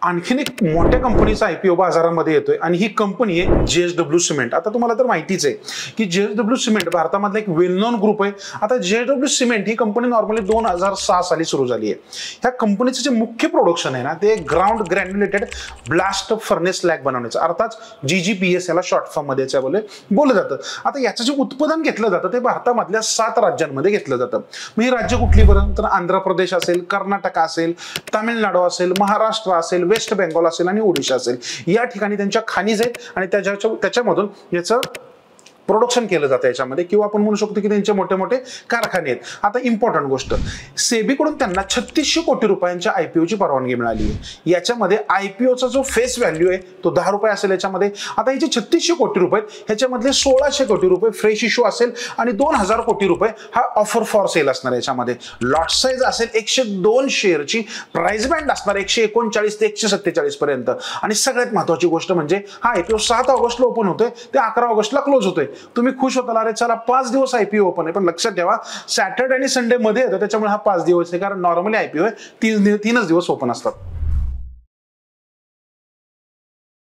आणखीन एक मोठ्या कंपनीचा आयपीओ बाजारामध्ये येतोय आणि ही कंपनी आहे JSW सिमेंट। आता तुम्हाला तर माहितीच आहे की JSW सिमेंट भारतामधला एक वेल नोन ग्रुप आहे। आता JSW सिमेंट ही कंपनी नॉर्मली 2006 साली सुरू झाली आहे। ह्या कंपनीचं जे मुख्य प्रोडक्शन आहे ना ते ground granulated blast furnace slag बनवण्याचं, अर्थात GGBS याला शॉर्ट फॉर्म मध्ये बोललं जातं। आता याचं जे उत्पादन घेतलं जातं ते भारतामधल्या 7 राज्यांमध्ये घेतलं जातं। मग ही राज्य कुठली बरं, तर आंध्र प्रदेश असेल, कर्नाटक असेल, तामिळनाडू असेल, महाराष्ट्र असेल, वेस्ट बेंगॉल असेल आणि ओडिशा असेल, या ठिकाणी त्यांच्या खनिज आहेत आणि त्याच्यामधून याचं प्रोडक्शन केलं जातं याच्यामध्ये, किंवा आपण म्हणू शकतो की त्यांचे मोठे मोठे कारखाने आहेत। आता इम्पॉर्टंट गोष्ट, सेबीकडून त्यांना 3600 कोटी रुपयांच्या आयपीओची परवानगी मिळाली आहे। याच्यामध्ये आयपीओचा जो फेस व्हॅल्यू आहे तो 10 रुपये असेल याच्यामध्ये। आता हे जे 3600 कोटी रुपये ह्याच्यामधले 1600 कोटी रुपये फ्रेश इश्यू असेल आणि 2000 कोटी रुपये हा ऑफर फॉर सेल असणार। याच्यामध्ये लॉट साईज असेल 102 शेअरची, प्राइस बँड असणार 139 ते 147 पर्यंत। आणि सगळ्यात महत्त्वाची गोष्ट म्हणजे हा आयपीओ 7 ऑगस्टला ओपन होतोय ते 11 ऑगस्टला क्लोज होतोय। तुम्ही खुश होताल, अरे चला 5 दिवस आयपीओ ओपन आहे, पण लक्षात ठेवा सॅटर्डे आणि संडे मध्ये येतो त्याच्यामुळे हा 5 दिवस आहे, कारण नॉर्मली आयपीओ 3च दिवस ओपन असतात।